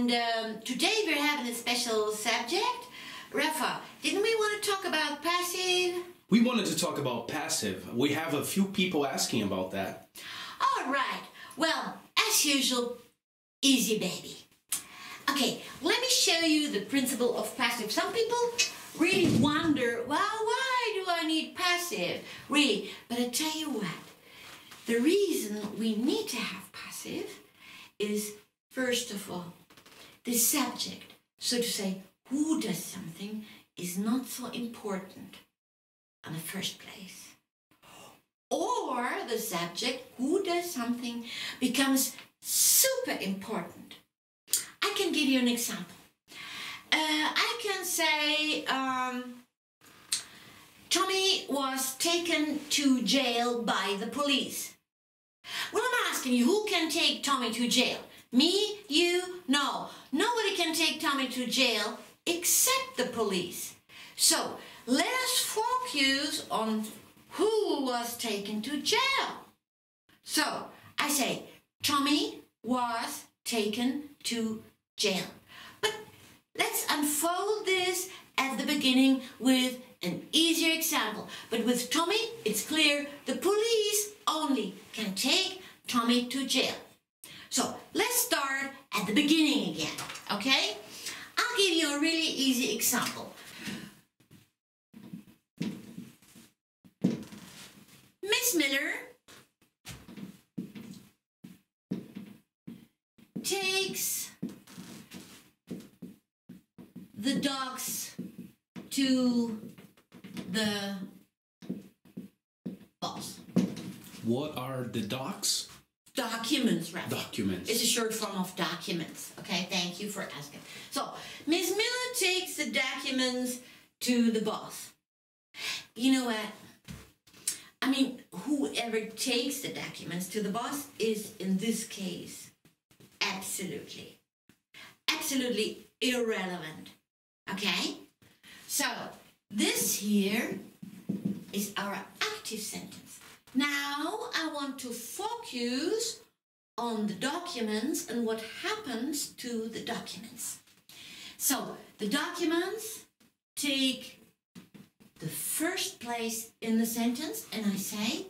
And today we're having a special subject. Rafa, didn't we want to talk about passive? We wanted to talk about passive. We have a few people asking about that. All right. Well, as usual, easy baby. Okay, let me show you the principle of passive. Some people really wonder, well, why do I need passive? Really, but I tell you what, the reason we need to have passive is, first of all, the subject, so to say, who does something is not so important in the first place. Or the subject, who does something, becomes super important. I can give you an example. I can say Tommy was taken to jail by the police. Well, I'm asking you, who can take Tommy to jail? Me? You? No. Nobody can take Tommy to jail except the police. So, let us focus on who was taken to jail. So, I say, Tommy was taken to jail. But let's unfold this at the beginning with an easier example. But with Tommy, it's clear the police only can take Tommy to jail. So let's start at the beginning again, okay? I'll give you a really easy example. Miss Miller takes the dogs to the boss. What are the docs? Documents, right? Documents. It's a short form of documents. Okay, thank you for asking. So, Miss Miller takes the documents to the boss. You know what? I mean, whoever takes the documents to the boss is, in this case, absolutely irrelevant. Okay? So, this here is our active sentence. Now, I want to focus on the documents and what happens to the documents. So, the documents take the first place in the sentence, and I say,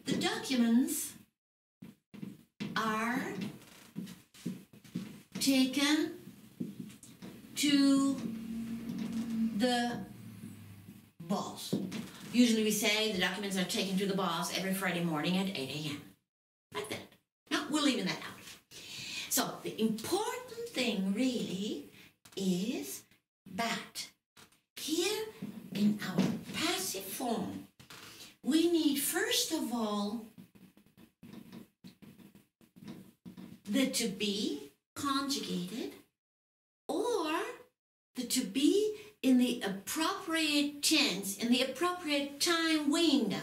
the documents are taken to the boss. Usually we say the documents are taken to the boss every Friday morning at 8 a.m. Like that. No, we're leaving that out. So the important thing really is that here in our passive form, we need first of all the to be conjugated or the to be in the appropriate tense, in the appropriate time window.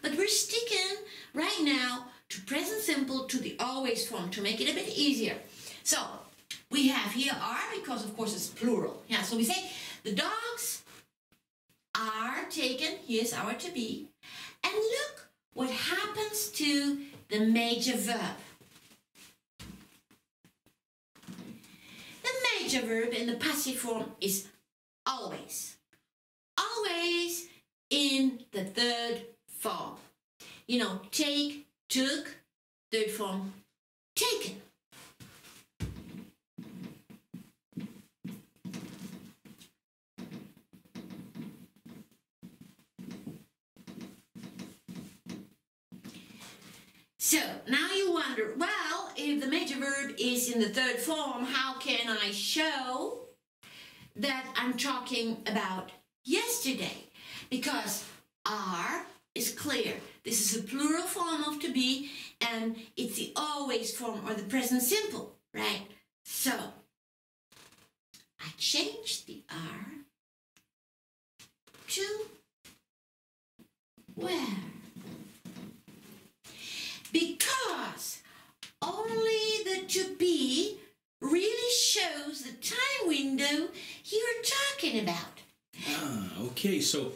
But we're sticking right now to present simple, to the always form, to make it a bit easier. So, we have here are, because of course it's plural. Yeah, so we say, the dogs are taken, here's our to be, and look what happens to the major verb. The major verb in the passive form is always. Always in the third form. You know, take, took, third form, taken. So, now you wonder, well, if the major verb is in the third form, how can I show that I'm talking about yesterday? Because are is clear. This is a plural form of to be, and it's the always form or the present simple, right? So, I changed the are to where. Because only the to be really shows the time window you're talking about. Ah, okay, so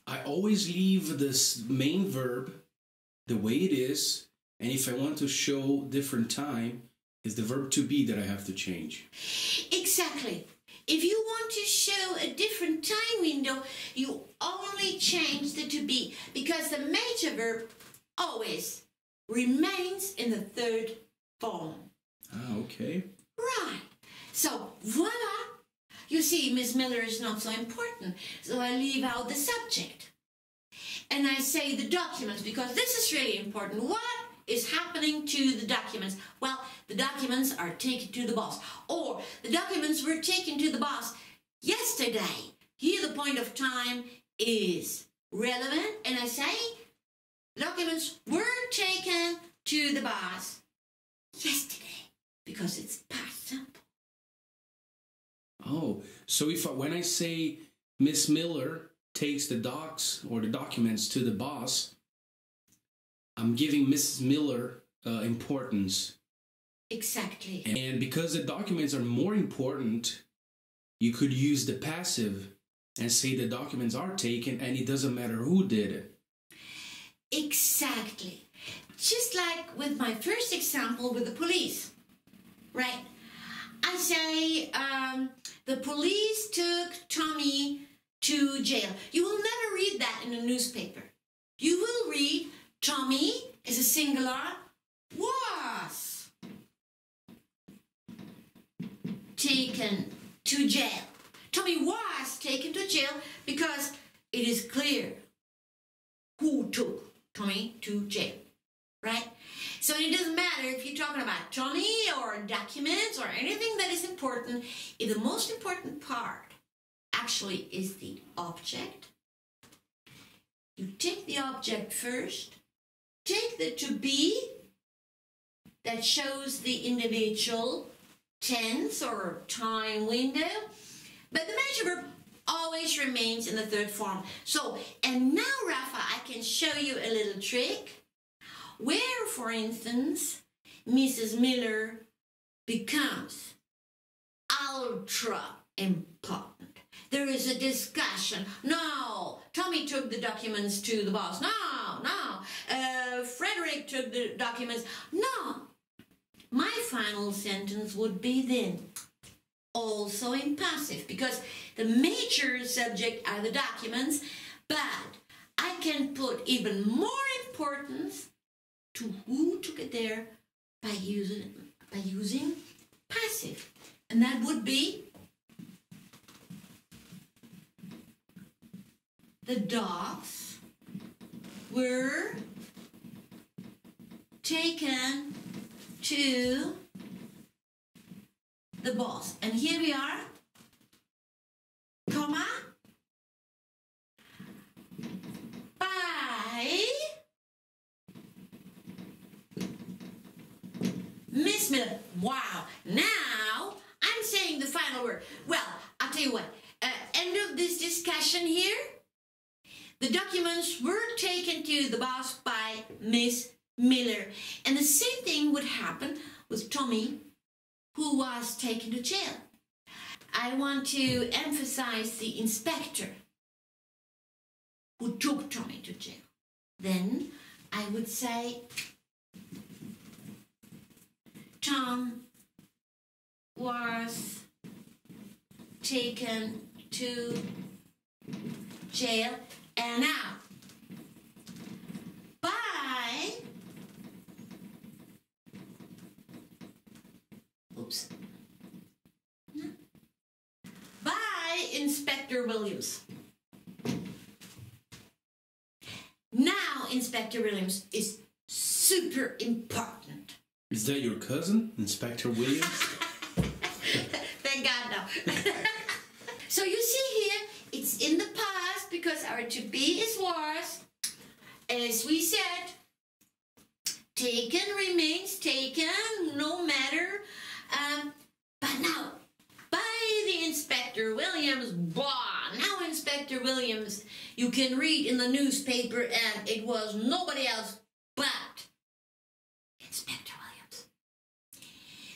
I always leave this main verb the way it is, and if I want to show different time, It's the verb to be that I have to change. Exactly. If you want to show a different time window, you only change the to be, because the major verb always remains in the third form. Ah, okay. Right. So, voila. You see, Miss Miller is not so important, so I leave out the subject. And I say the documents, because this is really important. What is happening to the documents? Well, the documents are taken to the boss. Or the documents were taken to the boss yesterday. Here the point of time is relevant, and I say the documents were taken to the boss yesterday, because it's past simple. Oh, so when I say Miss Miller takes the docs or the documents to the boss, I'm giving Mrs. Miller importance. Exactly. And because the documents are more important, you could use the passive and say the documents are taken and it doesn't matter who did it. Exactly. Just like with my first example with the police, right? I say the police took Tommy to jail. You will never read that in a newspaper. You will read Tommy is a singular was taken to jail. Tommy was taken to jail because it is clear who took Tommy to jail, right? So it doesn't matter if you're talking about Tommy or documents or anything that is important. If the most important part actually is the object, you take the object first, take the to be that shows the individual tense or time window, but the major verb always remains in the third form. So, and now, Rafa, I can show you a little trick where, for instance, Mrs. Miller becomes ultra important. There is a discussion. No, Tommy took the documents to the boss. No. Frederick took the documents. No. My final sentence would be then also in passive, because the major subject are the documents, but I can put even more importance to who took it there by using passive, and that would be the dogs were taken to the boss. And here we are, comma, by Miss Miller. Wow. Now I'm saying the final word. Well, I'll tell you what. End of this discussion here. The documents were taken to the boss by Miss Miller. And the same thing would happen with Tommy, who was taken to jail. I want to emphasize the inspector who took Tommy to jail. Then I would say Tom was taken to jail, and now by Inspector Williams. Now Inspector Williams is super important. Is that your cousin, Inspector Williams? Thank God, no. So you see here, it's in the past because our to be is was. As we said, taken remains taken, no matter. But now, by the Inspector Williams, now Inspector Williams, you can read in the newspaper, and it was nobody else but Inspector Williams.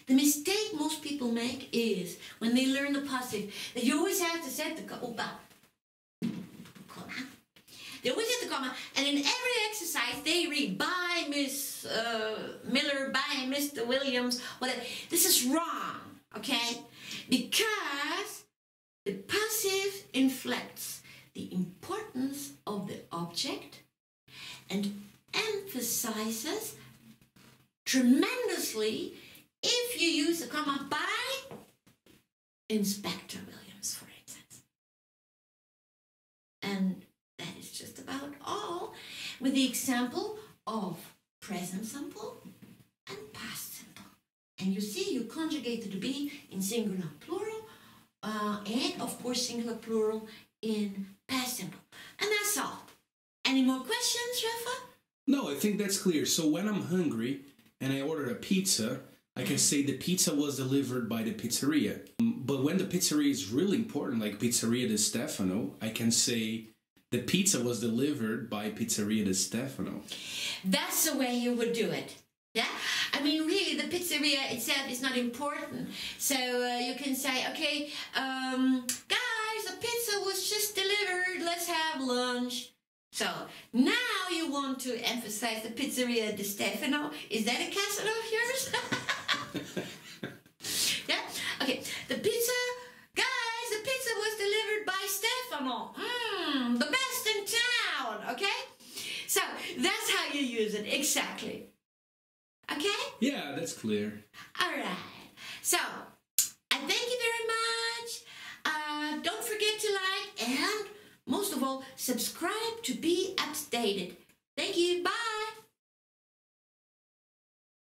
The mistake most people make is when they learn the passive that you always have to set the comma. They always have to comma, and in every exercise they read by Miss Miller, by Mr. Williams, whatever. This is wrong, okay? Because the passive inflects the importance of the object and emphasizes tremendously if you use a comma by Inspector Williams, for instance. And that is just about all, with the example of present simple and past simple. And you see, you conjugate the to be in singular plural, and of course singular plural in past simple. And that's all. Any more questions, Rafa? No, I think that's clear. So when I'm hungry and I order a pizza, I can say the pizza was delivered by the pizzeria. But when the pizzeria is really important, like Pizzeria di Stefano, I can say the pizza was delivered by Pizzeria di Stefano. That's the way you would do it. Yeah? I mean, really, the pizzeria itself is not important. So you can say, okay, guys, the pizza was just delivered. Let's have lunch. So now you want to emphasize the Pizzeria di Stefano. Is that a castle of yours? Yeah? Okay. The pizza, guys, the pizza was delivered by Stefano. The best in town. Okay? So that's how you use it. Exactly. Okay? Yeah, that's clear. All right. So I thank you very much. Don't forget to like and most of all, subscribe to be updated